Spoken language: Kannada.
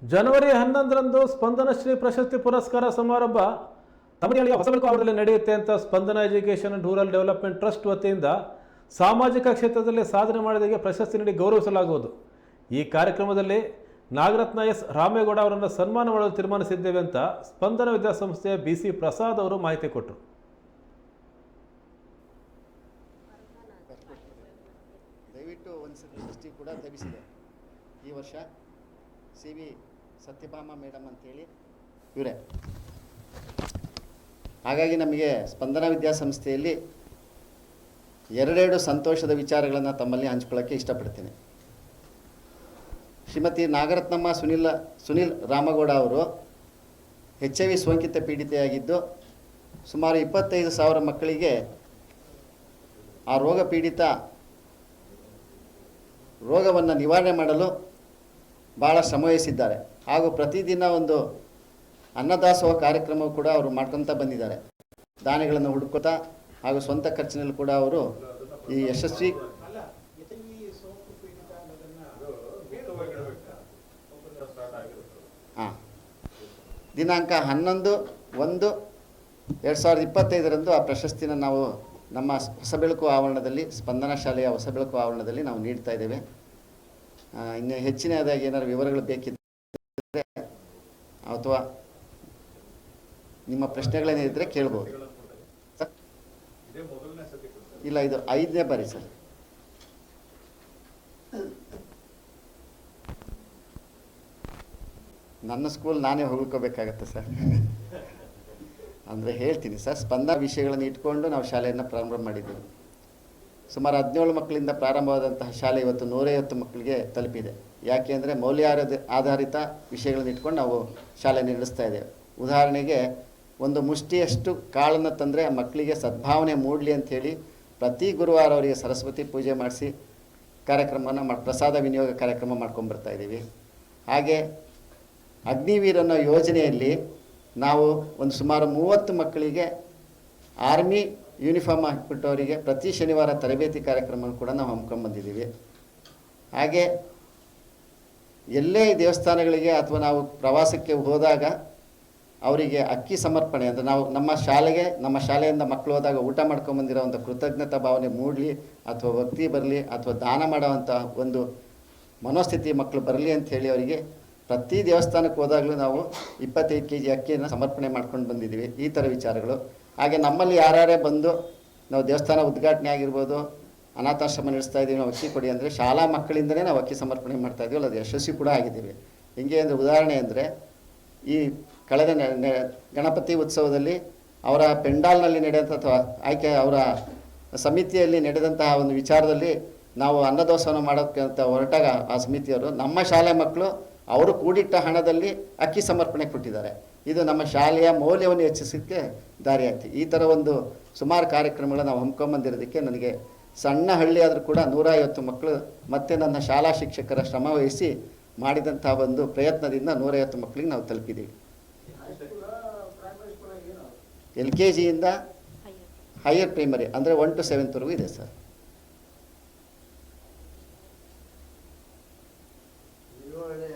ಜನವರಿ 11ರಂದು ಸ್ಪಂದನ ಶ್ರೀ ಪ್ರಶಸ್ತಿ ಪುರಸ್ಕಾರ ಸಮಾರಂಭ ತಮರಹಳ್ಳಿಯ ಹೊಸಬೆಳಕು ಆವರಣದಲ್ಲಿ ನಡೆಯುತ್ತೆ ಅಂತ Spandana education and rural development trust ವತಿಯಿಂದ ಸಾಮಾಜಿಕ ಕ್ಷೇತ್ರದಲ್ಲಿ ಸಾಧನೆ ಮಾಡಿದವರಿಗೆ ಪ್ರಶಸ್ತಿ ನೀಡಿ ಗೌರವಿಸಲಾಗುವುದು. ಈ ಕಾರ್ಯಕ್ರಮದಲ್ಲಿ ನಾಗರತ್ನ ಎಸ್ ರಾಮೇಗೌಡ ಅವರನ್ನು ಸನ್ಮಾನ ಮಾಡಲು ತೀರ್ಮಾನಿಸಿದ್ದೇವೆ ಅಂತ ಸ್ಪಂದನ ವಿದ್ಯಾಸಂಸ್ಥೆಯ BC ಪ್ರಸಾದ್ ಅವರು ಮಾಹಿತಿ ಕೊಟ್ಟರು. ದಯವಿಟ್ಟು ಒಂದು ಪ್ರಶಸ್ತಿ ಕೂಡ ಲಭಿಸಿದೆ ಈ ವರ್ಷ. CV ಸತ್ಯಭಾಮ ಮೇಡಮ್ ಅಂತೇಳಿ ಇವರೇ. ಹಾಗಾಗಿ ನಮಗೆ ಸ್ಪಂದನ ವಿದ್ಯಾಸಂಸ್ಥೆಯಲ್ಲಿ ಎರಡೆರಡು ಸಂತೋಷದ ವಿಚಾರಗಳನ್ನು ತಮ್ಮಲ್ಲಿ ಹಂಚ್ಕೊಳ್ಳೋಕ್ಕೆ ಇಷ್ಟಪಡ್ತೀನಿ. ಶ್ರೀಮತಿ ನಾಗರತ್ನಮ್ಮ ಸುನಿಲ್ ರಾಮಗೌಡ ಅವರು HIV ಸೋಂಕಿತ ಪೀಡಿತೆಯಾಗಿದ್ದು ಸುಮಾರು 25,000 ಮಕ್ಕಳಿಗೆ ಆ ರೋಗ ಪೀಡಿತ ರೋಗವನ್ನು ನಿವಾರಣೆ ಮಾಡಲು ಭಾಳ ಶ್ರಮವಹಿಸಿದ್ದಾರೆ. ಹಾಗೂ ಪ್ರತಿದಿನ ಒಂದು ಅನ್ನದಾಸೋಹ ಕಾರ್ಯಕ್ರಮವು ಕೂಡ ಅವರು ಮಾಡ್ಕೊತಾ ಬಂದಿದ್ದಾರೆ. ದಾನಿಗಳನ್ನು ಹುಡುಕೋತಾ ಹಾಗೂ ಸ್ವಂತ ಖರ್ಚಿನಲ್ಲಿ ಕೂಡ ಅವರು ಈ ಯಶಸ್ವಿ ದಿನಾಂಕ 11/1/2025 ಆ ಪ್ರಶಸ್ತಿನ ನಾವು ನಮ್ಮ ಹೊಸಬೆಳಕು ಆವರಣದಲ್ಲಿ, ಸ್ಪಂದನ ಶಾಲೆಯ ಹೊಸಬೆಳಕು ಆವರಣದಲ್ಲಿ ನಾವು ನೀಡ್ತಾ ಇದ್ದೇವೆ. ಇನ್ನು ಹೆಚ್ಚಿನದಾಗಿ ಏನಾದರೂ ವಿವರಗಳು ಬೇಕಿದ್ದರೆ ಅಥವಾ ನಿಮ್ಮ ಪ್ರಶ್ನೆಗಳೇನಿದ್ರೆ ಕೇಳ್ಬೋದು. ಇಲ್ಲ, ಇದು 5ನೇ ಬಾರಿ ಸರ್. ನನ್ನ ಸ್ಕೂಲ್ ನಾನೇ ಹೊಗಳ್ಕೋಬೇಕಾಗತ್ತೆ ಸರ್. ಅಂದರೆ ಹೇಳ್ತೀನಿ ಸರ್, ಸ್ಪಂದನ ವಿಷಯಗಳನ್ನು ಇಟ್ಕೊಂಡು ನಾವು ಶಾಲೆಯನ್ನು ಪ್ರಾರಂಭ ಮಾಡಿದ್ದೀವಿ. ಸುಮಾರು 17 ಮಕ್ಕಳಿಂದ ಪ್ರಾರಂಭವಾದಂತಹ ಶಾಲೆ ಇವತ್ತು 150 ಮಕ್ಕಳಿಗೆ ತಲುಪಿದೆ. ಯಾಕೆ ಅಂದರೆ ಮೌಲ್ಯ ಆಧಾರಿತ ವಿಷಯಗಳನ್ನು ಇಟ್ಕೊಂಡು ನಾವು ಶಾಲೆ ನಡೆಸ್ತಾ ಇದ್ದೇವೆ. ಉದಾಹರಣೆಗೆ, ಒಂದು ಮುಷ್ಟಿಯಷ್ಟು ಕಾಳನ್ನು ತಂದರೆ ಆ ಮಕ್ಕಳಿಗೆ ಸದ್ಭಾವನೆ ಮೂಡಲಿ ಅಂಥೇಳಿ ಪ್ರತಿ ಗುರುವಾರ ಅವರಿಗೆ ಸರಸ್ವತಿ ಪೂಜೆ ಮಾಡಿಸಿ ಕಾರ್ಯಕ್ರಮವನ್ನು ಪ್ರಸಾದ ವಿನಿಯೋಗ ಕಾರ್ಯಕ್ರಮ ಮಾಡ್ಕೊಂಡ್ಬರ್ತಾ ಇದ್ದೀವಿ. ಹಾಗೆ ಅಗ್ನಿವೀರ್ ಅನ್ನೋ ಯೋಜನೆಯಲ್ಲಿ ನಾವು ಒಂದು ಸುಮಾರು 30 ಮಕ್ಕಳಿಗೆ ಆರ್ಮಿ ಯೂನಿಫಾರ್ಮ್ ಹಾಕಿಬಿಟ್ಟವರಿಗೆ ಪ್ರತಿ ಶನಿವಾರ ತರಬೇತಿ ಕಾರ್ಯಕ್ರಮ ಕೂಡ ನಾವು ಹಮ್ಮಿಕೊಂಡ್ಬಂದಿದ್ದೀವಿ. ಹಾಗೆ ಎಲ್ಲೇ ದೇವಸ್ಥಾನಗಳಿಗೆ ಅಥವಾ ನಾವು ಪ್ರವಾಸಕ್ಕೆ ಹೋದಾಗ ಅವರಿಗೆ ಅಕ್ಕಿ ಸಮರ್ಪಣೆ ಅಂದರೆ ನಾವು ನಮ್ಮ ಶಾಲೆಯಿಂದ ಮಕ್ಕಳು ಹೋದಾಗ ಊಟ ಮಾಡ್ಕೊಂಬಂದಿರೋ ಒಂದು ಕೃತಜ್ಞತಾ ಭಾವನೆ ಮೂಡಲಿ ಅಥವಾ ಭಕ್ತಿ ಬರಲಿ ಅಥವಾ ದಾನ ಮಾಡೋವಂಥ ಒಂದು ಮನೋಸ್ಥಿತಿ ಮಕ್ಕಳು ಬರಲಿ ಅಂಥೇಳಿ ಅವರಿಗೆ ಪ್ರತಿ ದೇವಸ್ಥಾನಕ್ಕೆ ಹೋದಾಗಲೂ ನಾವು 25 kg ಅಕ್ಕಿಯನ್ನು ಸಮರ್ಪಣೆ ಮಾಡ್ಕೊಂಡು ಬಂದಿದ್ದೀವಿ. ಈ ಥರ ವಿಚಾರಗಳು. ಹಾಗೆ ನಮ್ಮಲ್ಲಿ ಯಾರ್ಯಾರೇ ಬಂದು ನಾವು ದೇವಸ್ಥಾನ ಉದ್ಘಾಟನೆ ಆಗಿರ್ಬೋದು, ಅನಾಥಾಶ್ರಮ ನಡೆಸ್ತಾ ಇದ್ದೀವಿ, ನಾವು ಅಕ್ಕಿ ಕೊಡಿ ಅಂದರೆ ಶಾಲಾ ಮಕ್ಕಳಿಂದಲೇ ನಾವು ಅಕ್ಕಿ ಸಮರ್ಪಣೆ ಮಾಡ್ತಾಯಿದ್ದೀವಿ. ಅದು ಯಶಸ್ವಿ ಕೂಡ ಆಗಿದ್ದೀವಿ. ಹಿಂಗೆ ಅಂದರೆ ಉದಾಹರಣೆ ಅಂದರೆ, ಈ ಕಳೆದ ಗಣಪತಿ ಉತ್ಸವದಲ್ಲಿ ಅವರ ಪೆಂಡಾಲ್ನಲ್ಲಿ ನಡೆದಂಥ ಅಥವಾ ಅವರ ಸಮಿತಿಯಲ್ಲಿ ನಡೆದಂತಹ ಒಂದು ವಿಚಾರದಲ್ಲಿ ನಾವು ಅನ್ನದಾಸೋಹ ಮಾಡೋಕ್ಕೆ ಅಂತ ಹೊರಟಾಗ ಆ ಸಮಿತಿಯವರು ನಮ್ಮ ಶಾಲೆ ಮಕ್ಕಳು ಅವರು ಕೂಡಿಟ್ಟ ಹಣದಲ್ಲಿ ಅಕ್ಕಿ ಸಮರ್ಪಣೆ ಕೊಟ್ಟಿದ್ದಾರೆ. ಇದು ನಮ್ಮ ಶಾಲೆಯ ಮೌಲ್ಯವನ್ನು ಹೆಚ್ಚಿಸೋಕ್ಕೆ ದಾರಿಯಾಯ್ತು. ಈ ಥರ ಒಂದು ಸುಮಾರು ಕಾರ್ಯಕ್ರಮಗಳು ನಾವು ಹಮ್ಮಿಕೊಂಬಂದಿರೋದಕ್ಕೆ ನನಗೆ ಸಣ್ಣ ಹಳ್ಳಿ ಆದರೂ ಕೂಡ 150 ಮಕ್ಕಳು ಮತ್ತು ನನ್ನ ಶಾಲಾ ಶಿಕ್ಷಕರ ಶ್ರಮ ವಹಿಸಿ ಮಾಡಿದಂಥ ಒಂದು ಪ್ರಯತ್ನದಿಂದ 150 ಮಕ್ಕಳಿಗೆ ನಾವು ತಲುಪಿದ್ದೀವಿ. LKG ಇಂದ ಹೈಯರ್ ಪ್ರೈಮರಿ ಅಂದರೆ 1 to 7th ಇದೆ ಸರ್.